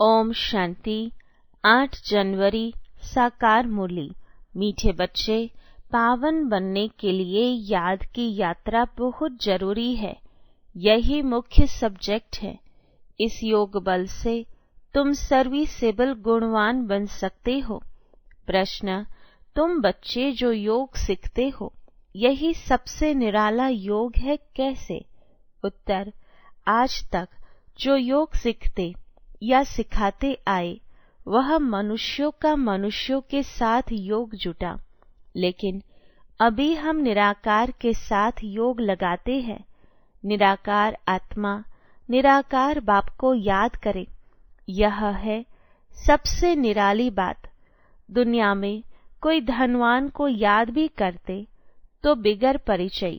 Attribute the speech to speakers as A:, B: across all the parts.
A: ओम शांति। 8 जनवरी साकार मुरली। मीठे बच्चे, पावन बनने के लिए याद की यात्रा बहुत जरूरी है। यही मुख्य सब्जेक्ट है। इस योग बल से तुम सर्विसेबल गुणवान बन सकते हो। प्रश्न, तुम बच्चे जो योग सीखते हो, यही सबसे निराला योग है, कैसे? उत्तर, आज तक जो योग सीखते या सिखाते आए वह मनुष्यों का मनुष्यों के साथ योग जुटा, लेकिन अभी हम निराकार के साथ योग लगाते हैं। निराकार आत्मा, निराकार बाप को याद करें, यह है सबसे निराली बात। दुनिया में कोई धनवान को याद भी करते तो बिगर परिचय,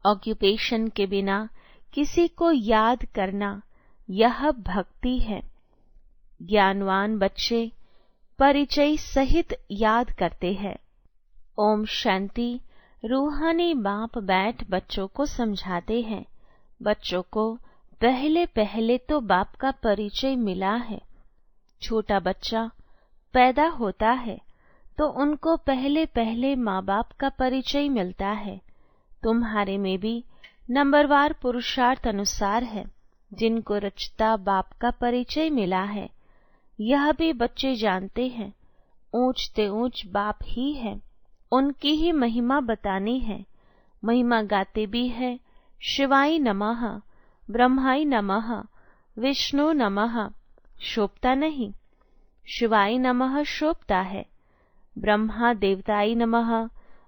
A: ऑक्यूपेशन के बिना किसी को याद करना, यह भक्ति है। ज्ञानवान बच्चे परिचय सहित याद करते हैं। ओम शांति। रूहानी बाप बैठ बच्चों को समझाते हैं। बच्चों को पहले पहले तो बाप का परिचय मिला है। छोटा बच्चा पैदा होता है तो उनको पहले पहले माँ बाप का परिचय मिलता है। तुम्हारे में भी नंबरवार पुरुषार्थ अनुसार है, जिनको रचता बाप का परिचय मिला है। यह भी बच्चे जानते हैं, ऊंचते ऊंच बाप ही है, उनकी ही महिमा बतानी है। महिमा गाते भी है, शिवाय नमः, ब्रह्माय नमः, विष्णु नमः। शोभता नहीं, शिवाय नमः शोभता है। ब्रह्मा देवताय नमः,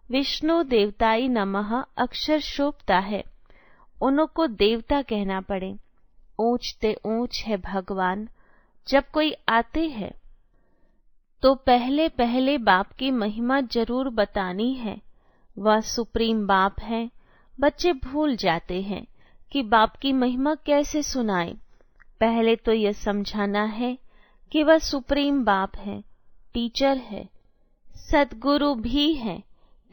A: विष्णु देवताय नमः अक्षर शोभता है। उनको देवता कहना पड़े। ऊंचते ऊंच है भगवान। जब कोई आते हैं तो पहले पहले बाप की महिमा जरूर बतानी है। वह सुप्रीम बाप है। बच्चे भूल जाते हैं कि बाप की महिमा कैसे सुनाए। पहले तो यह समझाना है कि वह सुप्रीम बाप है, टीचर है, सद्गुरु भी है।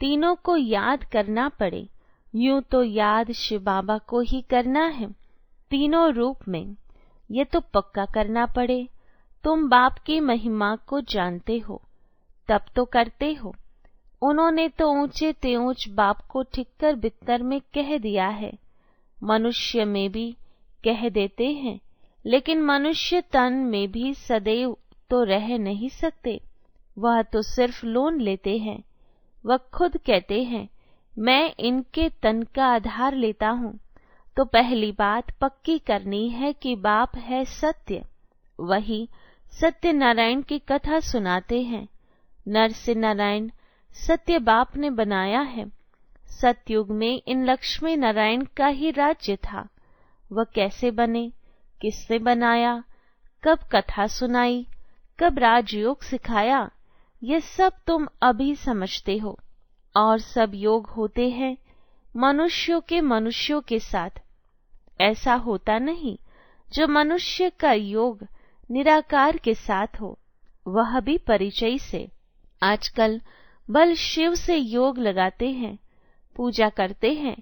A: तीनों को याद करना पड़े। यूं तो याद शिव बाबा को ही करना है, तीनों रूप में। ये तो पक्का करना पड़े। तुम बाप की महिमा को जानते हो तब तो करते हो। उन्होंने तो ऊंचे ते ऊंच बाप को ठिक्कर बित्तर में कह दिया है। मनुष्य में भी कह देते हैं, लेकिन मनुष्य तन में भी सदैव तो रह नहीं सकते। वह तो सिर्फ लोन लेते हैं। वह खुद कहते हैं, मैं इनके तन का आधार लेता हूँ। तो पहली बात पक्की करनी है कि बाप है सत्य। वही सत्य नारायण की कथा सुनाते हैं। नर से नारायण सत्य बाप ने बनाया है। सतयुग में इन लक्ष्मी नारायण का ही राज्य था। वह कैसे बने, किसने बनाया, कब कथा सुनाई, कब राजयोग सिखाया, ये सब तुम अभी समझते हो। और सब योग होते हैं मनुष्यों के मनुष्यों के साथ। ऐसा होता नहीं जो मनुष्य का योग निराकार के साथ हो, वह भी परिचय से। आजकल बल शिव से योग लगाते हैं, पूजा करते हैं,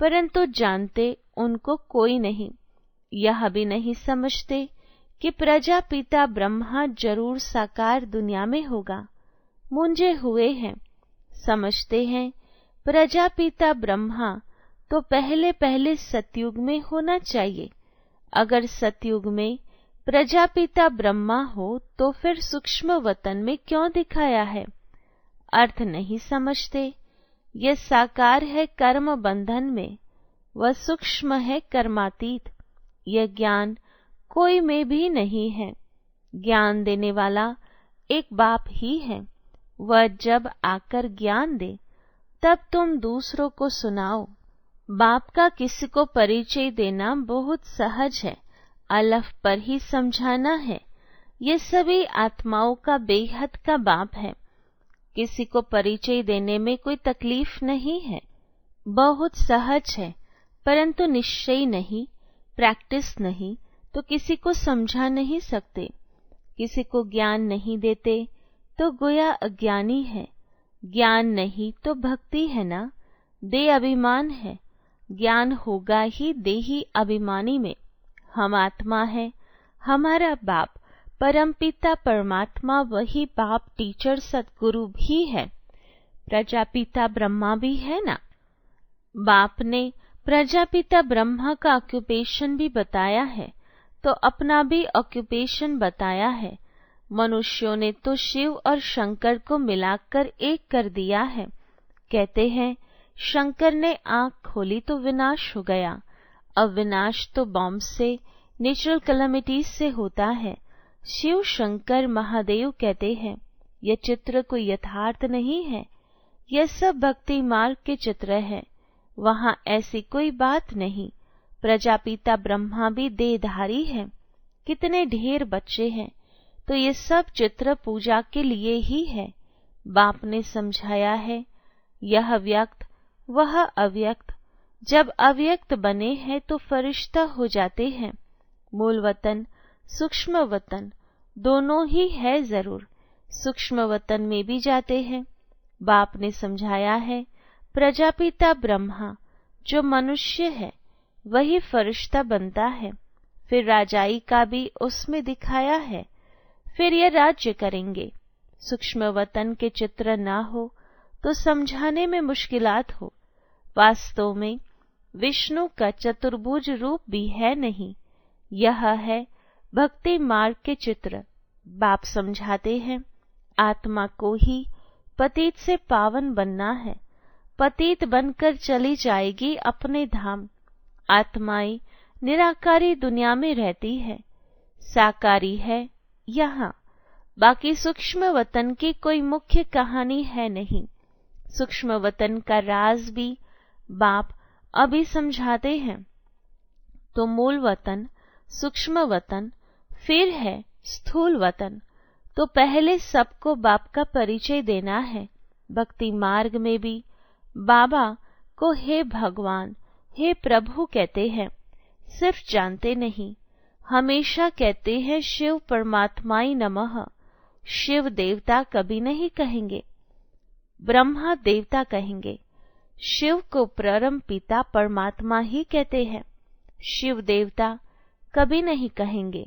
A: परंतु जानते उनको कोई नहीं। यह भी नहीं समझते कि प्रजापिता ब्रह्मा जरूर साकार दुनिया में होगा। मुंजे हुए हैं। समझते हैं प्रजापिता ब्रह्मा तो पहले पहले सतयुग में होना चाहिए। अगर सतयुग में प्रजापिता ब्रह्मा हो तो फिर सूक्ष्म वतन में क्यों दिखाया है? अर्थ नहीं समझते। यह साकार है कर्म बंधन में, वह सूक्ष्म है कर्मातीत। यह ज्ञान कोई में भी नहीं है। ज्ञान देने वाला एक बाप ही है। वह जब आकर ज्ञान दे तब तुम दूसरों को सुनाओ। बाप का किसी को परिचय देना बहुत सहज है। अलफ पर ही समझाना है। ये सभी आत्माओं का बेहद का बाप है। किसी को परिचय देने में कोई तकलीफ नहीं है। बहुत सहज है, परंतु निश्चय नहीं, प्रैक्टिस नहीं तो किसी को समझा नहीं सकते। किसी को ज्ञान नहीं देते तो गोया अज्ञानी है। ज्ञान नहीं तो भक्ति है ना। दे अभिमान है। ज्ञान होगा ही देही अभिमानी में। हम आत्मा है, हमारा बाप परमपिता परमात्मा वही बाप टीचर सतगुरु भी है, प्रजापिता ब्रह्मा भी है ना। बाप ने प्रजापिता ब्रह्मा का ऑक्यूपेशन भी बताया है, तो अपना भी ऑक्यूपेशन बताया है। मनुष्यों ने तो शिव और शंकर को मिलाकर एक कर दिया है। कहते हैं शंकर ने आंख खोली तो विनाश हो गया। अब विनाश तो बॉम्ब से, नेचुरल कैलेमिटीज से होता है। शिव शंकर महादेव कहते हैं यह चित्र कोई यथार्थ नहीं है, यह सब भक्ति मार्ग के चित्र है, वहां ऐसी कोई बात नहीं। प्रजापिता ब्रह्मा भी देहधारी है, कितने ढेर बच्चे हैं, तो ये सब चित्र पूजा के लिए ही है। बाप ने समझाया है यह व्यक्त वह अव्यक्त, जब अव्यक्त बने हैं तो फरिश्ता हो जाते हैं। मूल वतन सूक्ष्म वतन दोनों ही है जरूर, सूक्ष्म वतन में भी जाते हैं। बाप ने समझाया है प्रजापिता ब्रह्मा जो मनुष्य है वही फरिश्ता बनता है, फिर राजाई का भी उसमें दिखाया है, फिर ये राज्य करेंगे। सूक्ष्म वतन के चित्र ना हो तो समझाने में मुश्किलात हो। वास्तव में विष्णु का चतुर्भुज रूप भी है नहीं, यह है भक्ति मार्ग के चित्र। बाप समझाते हैं आत्मा को ही पतित से पावन बनना है, पतित बनकर चली जाएगी अपने धाम। आत्माएं निराकारी दुनिया में रहती है, साकारी है यहाँ। बाकी सूक्ष्म वतन की कोई मुख्य कहानी है नहीं। सूक्ष्म वतन का राज भी बाप अभी समझाते हैं। तो मूल वतन सूक्ष्म वतन, फिर है स्थूल वतन। तो पहले सबको बाप का परिचय देना है। भक्ति मार्ग में भी बाबा को हे भगवान हे प्रभु कहते हैं, सिर्फ जानते नहीं, हमेशा कहते हैं शिव परमात्माई नमः। शिव देवता कभी नहीं कहेंगे, ब्रह्मा देवता कहेंगे। शिव को परम पिता परमात्मा ही कहते हैं, शिव देवता कभी नहीं कहेंगे,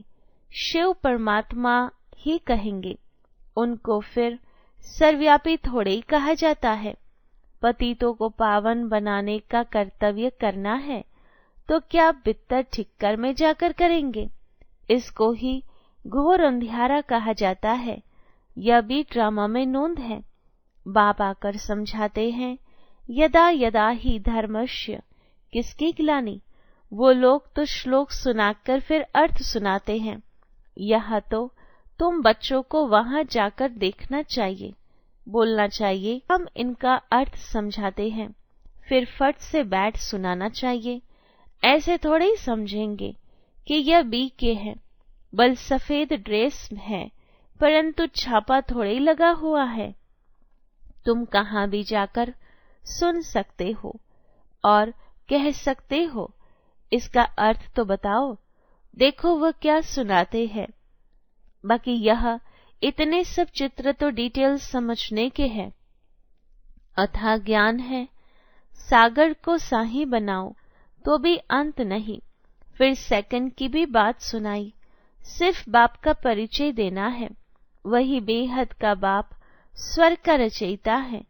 A: शिव परमात्मा ही कहेंगे। उनको फिर सर्वव्यापी थोड़े ही कहा जाता है। पतितों को पावन बनाने का कर्तव्य करना है तो क्या बित्तर ठिक्कर में जाकर करेंगे? इसको ही घोर अंधियारा कहा जाता है। यह भी ड्रामा में नोंद है। बाप आकर समझाते हैं यदा यदा ही धर्मस्य, किसकी ग्लानि? वो लोग तो श्लोक सुनाकर फिर अर्थ सुनाते हैं। यह तो तुम बच्चों को वहां जाकर देखना चाहिए, बोलना चाहिए हम इनका अर्थ समझाते हैं, फिर फट से बैठ सुनाना चाहिए। ऐसे थोड़े ही समझेंगे कि यह बी के है, बल सफेद ड्रेस है परंतु छापा थोड़े ही लगा हुआ है। तुम कहाँ भी जाकर सुन सकते हो और कह सकते हो, इसका अर्थ तो बताओ, देखो वह क्या सुनाते हैं। बाकी यह इतने सब चित्र तो डिटेल समझने के हैं। अथाह ज्ञान है, सागर को साही बनाओ तो भी अंत नहीं। फिर सेकंड की भी बात सुनाई, सिर्फ बाप का परिचय देना है। वही बेहद का बाप स्वर्ग का रचयिता है।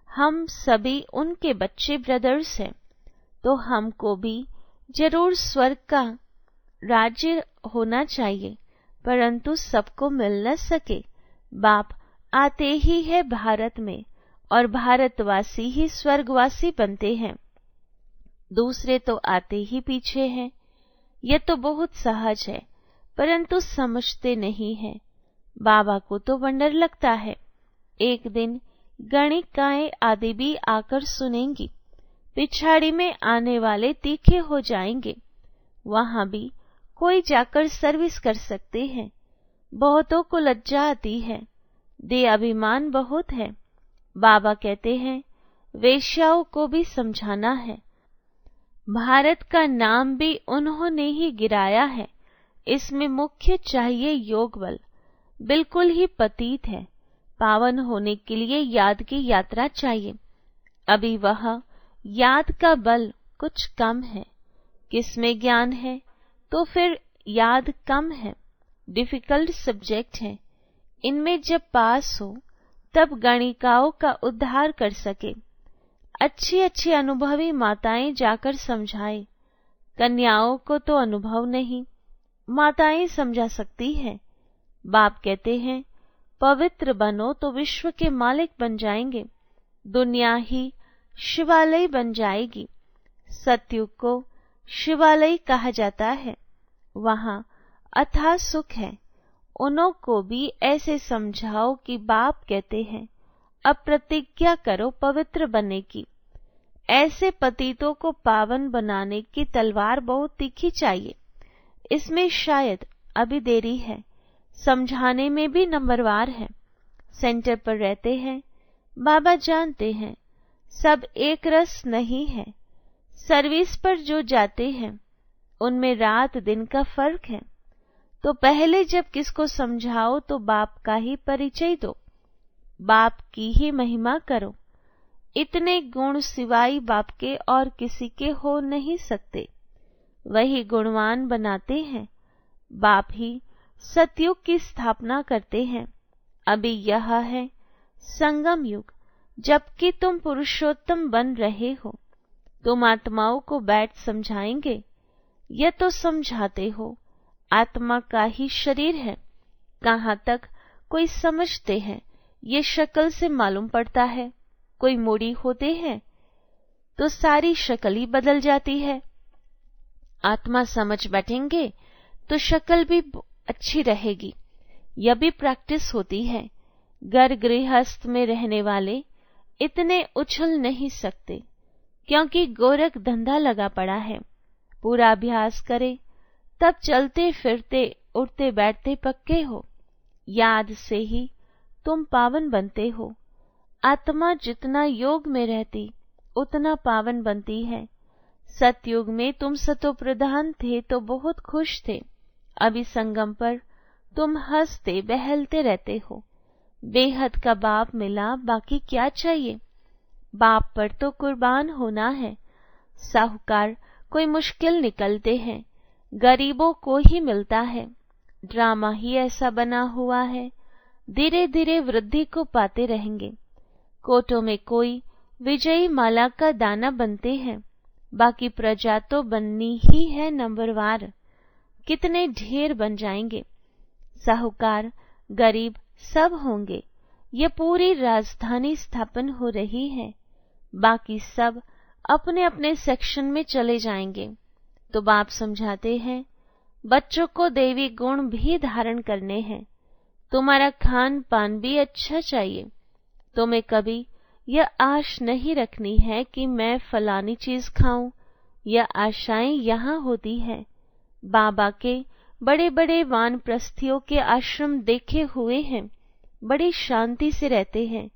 A: हम सभी उनके बच्चे ब्रदर्स हैं, तो हमको भी जरूर स्वर्ग का राज्य होना चाहिए, परंतु सबको मिल न सके। बाप आते ही है भारत में और भारतवासी ही स्वर्गवासी बनते हैं, दूसरे तो आते ही पीछे हैं। यह तो बहुत सहज है, परंतु समझते नहीं हैं। बाबा को तो वंडर लगता है। एक दिन गणिकाएं आदि भी आकर सुनेंगी, पिछाड़ी में आने वाले तीखे हो जाएंगे। वहां भी कोई जाकर सर्विस कर सकते हैं। बहुतों को लज्जा आती है, दे अभिमान बहुत है। बाबा कहते हैं वेश्याओं को भी समझाना है। भारत का नाम भी उन्होंने ही गिराया है। इसमें मुख्य चाहिए योग बल। बिल्कुल ही पतित है, पावन होने के लिए याद की यात्रा चाहिए। अभी वह याद का बल कुछ कम है। किसमें ज्ञान है तो फिर याद कम है। डिफिकल्ट सब्जेक्ट हैं, इनमें जब पास हो तब गणिकाओं का उद्धार कर सके। अच्छी अच्छी अनुभवी माताएं जाकर समझाए। कन्याओं को तो अनुभव नहीं, माताएं समझा सकती है। बाप कहते हैं पवित्र बनो तो विश्व के मालिक बन जाएंगे, दुनिया ही शिवालय बन जाएगी। सतयुग को शिवालय कहा जाता है, वहां अथाह सुख है। उन्हों को भी ऐसे समझाओ कि बाप कहते हैं अब प्रतिज्ञा करो पवित्र बनने की। ऐसे पतितों को पावन बनाने की तलवार बहुत तीखी चाहिए। इसमें शायद अभी देरी है, समझाने में भी नंबरवार है। सेंटर पर रहते हैं, बाबा जानते हैं सब एक रस नहीं है। सर्विस पर जो जाते हैं उनमें रात दिन का फर्क है। तो पहले जब किसको समझाओ तो बाप का ही परिचय दो, बाप की ही महिमा करो। इतने गुण सिवाय बाप के और किसी के हो नहीं सकते, वही गुणवान बनाते हैं। बाप ही सतयुग की स्थापना करते हैं। अभी यह है संगम युग, जबकि तुम पुरुषोत्तम बन रहे हो। तुम आत्माओं को बैठ समझाएंगे, यह तो समझाते हो आत्मा का ही शरीर है। कहाँ तक कोई समझते हैं ये शक्ल से मालूम पड़ता है। कोई मोड़ी होते हैं तो सारी शक्ल ही बदल जाती है। आत्मा समझ बैठेंगे तो शक्ल भी अच्छी रहेगी। यह भी प्रैक्टिस होती है। घर गृहस्थ में रहने वाले इतने उछल नहीं सकते, क्योंकि गोरख धंधा लगा पड़ा है। पूरा अभ्यास करे तब चलते फिरते उठते बैठते पक्के हो। याद से ही तुम पावन बनते हो। आत्मा जितना योग में रहती उतना पावन बनती है। सतयुग में तुम सतो प्रधान थे तो बहुत खुश थे। अभी संगम पर तुम हंसते बहलते रहते हो। बेहद का बाप मिला, बाकी क्या चाहिए। बाप पर तो कुर्बान होना है। साहूकार कोई मुश्किल निकलते हैं, गरीबों को ही मिलता है। ड्रामा ही ऐसा बना हुआ है, धीरे धीरे वृद्धि को पाते रहेंगे। कोटों में कोई विजयी माला का दाना बनते हैं, बाकी प्रजा तो बननी ही है नंबरवार। कितने ढेर बन जाएंगे। साहूकार गरीब सब होंगे। ये पूरी राजधानी स्थापन हो रही है, बाकी सब अपने अपने सेक्शन में चले जाएंगे। तो बाप समझाते हैं बच्चों को देवी गुण भी धारण करने हैं। तुम्हारा खान पान भी अच्छा चाहिए। तुम्हें कभी यह आश नहीं रखनी है कि मैं फलानी चीज खाऊं। यह आशाएं यहाँ होती है। बाबा के बड़े बड़े वानप्रस्थियों के आश्रम देखे हुए हैं, बड़ी शांति से रहते हैं।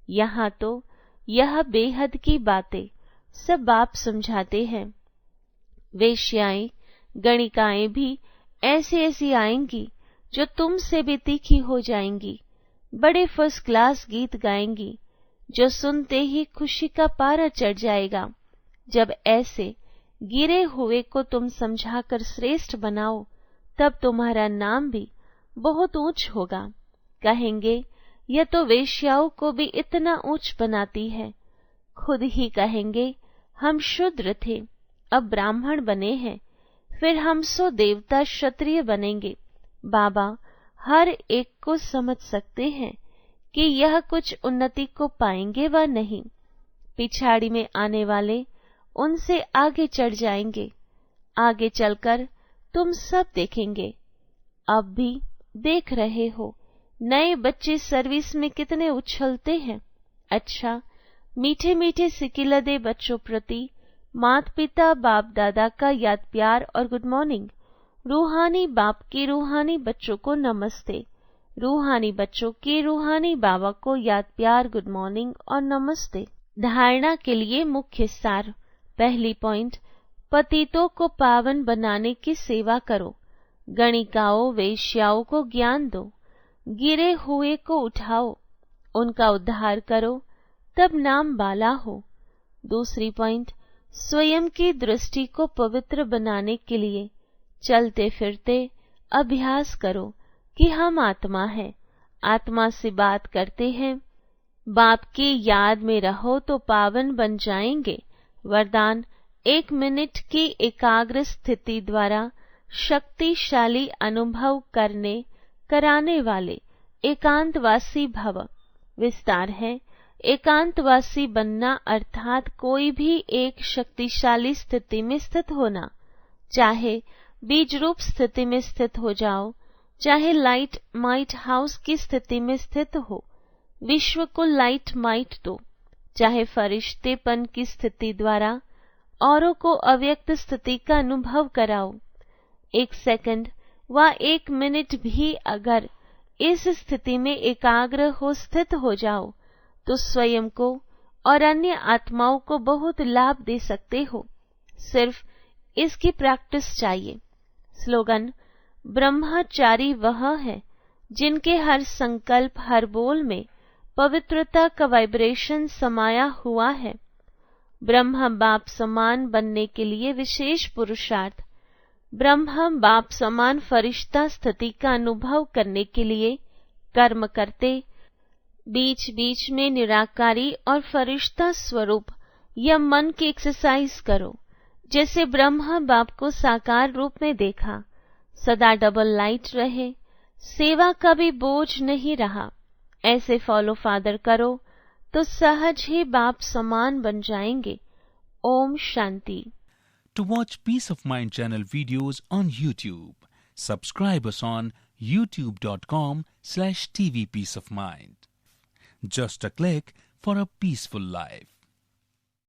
A: यहाँ तो यह बेहद की बातें सब बाप समझाते हैं। वेश्याएं गणिकाएं भी ऐसी ऐसी आएंगी जो तुमसे भी तीखी हो जाएंगी। बड़े फर्स्ट क्लास गीत गाएंगी जो सुनते ही खुशी का पारा चढ़ जाएगा। जब ऐसे गिरे हुए को तुम समझाकर श्रेष्ठ बनाओ तब तुम्हारा नाम भी बहुत ऊंच होगा। कहेंगे यह तो वेश्याओं को भी इतना ऊंच बनाती है। खुद ही कहेंगे हम शूद्र थे, अब ब्राह्मण बने हैं, फिर हम सो देवता क्षत्रिय बनेंगे। बाबा हर एक को समझ सकते हैं कि यह कुछ उन्नति को पाएंगे व नहीं। पिछाड़ी में आने वाले उनसे आगे चढ़ जाएंगे। आगे चलकर तुम सब देखेंगे। अब भी देख रहे हो नए बच्चे सर्विस में कितने उछलते हैं। अच्छा, मीठे मीठे सिकिलदे बच्चों प्रति माता पिता बाप दादा का याद प्यार और गुड मॉर्निंग। रूहानी बाप की रूहानी बच्चों को नमस्ते। रूहानी बच्चों के रूहानी बाबा को याद प्यार गुड मॉर्निंग और नमस्ते। धारणा के लिए मुख्य सार। पहली पॉइंट, पतितों को पावन बनाने की सेवा करो। गणिकाओं वेश्याओं को ज्ञान दो। गिरे हुए को उठाओ, उनका उद्धार करो, तब नाम बाला हो। दूसरी पॉइंट, स्वयं की दृष्टि को पवित्र बनाने के लिए चलते फिरते अभ्यास करो कि हम आत्मा हैं, आत्मा से बात करते हैं। बाप की याद में रहो तो पावन बन जाएंगे। वरदान 1 मिनट की एकाग्र स्थिति द्वारा शक्तिशाली अनुभव कराने वाले एकांतवासी भव। विस्तार है, एकांतवासी बनना अर्थात कोई भी एक शक्तिशाली स्थिति में स्थित होना। चाहे बीज रूप स्थिति में स्थित हो जाओ, चाहे लाइट माइट हाउस की स्थिति में स्थित हो, विश्व को लाइट माइट दो। चाहे फरिश्तेपन की स्थिति द्वारा औरों को अव्यक्त स्थिति का अनुभव कराओ। 1 सेकंड व 1 मिनट भी अगर इस स्थिति में एकाग्र हो स्थित हो जाओ तो स्वयं को और अन्य आत्माओं को बहुत लाभ दे सकते हो। सिर्फ इसकी प्रैक्टिस चाहिए। स्लोगन: ब्रह्मचारी वह है जिनके हर संकल्प, हर बोल में पवित्रता का वाइब्रेशन समाया हुआ है। ब्रह्म बाप समान बनने के लिए विशेष पुरुषार्थ। ब्रह्म बाप समान फरिश्ता स्थिति का अनुभव करने के लिए कर्म करते, बीच बीच में निराकारी और फरिश्ता स्वरूप या मन की एक्सरसाइज करो। जैसे ब्रह्मा बाप को साकार रूप में देखा, सदा डबल लाइट रहे, सेवा का भी बोझ नहीं रहा। ऐसे फॉलो फादर करो तो सहज ही बाप समान बन जाएंगे। Om Shanti.
B: To watch Peace of Mind channel videos on YouTube, subscribe us on youtube.com/tvpeaceofmind. Just a click for a peaceful life.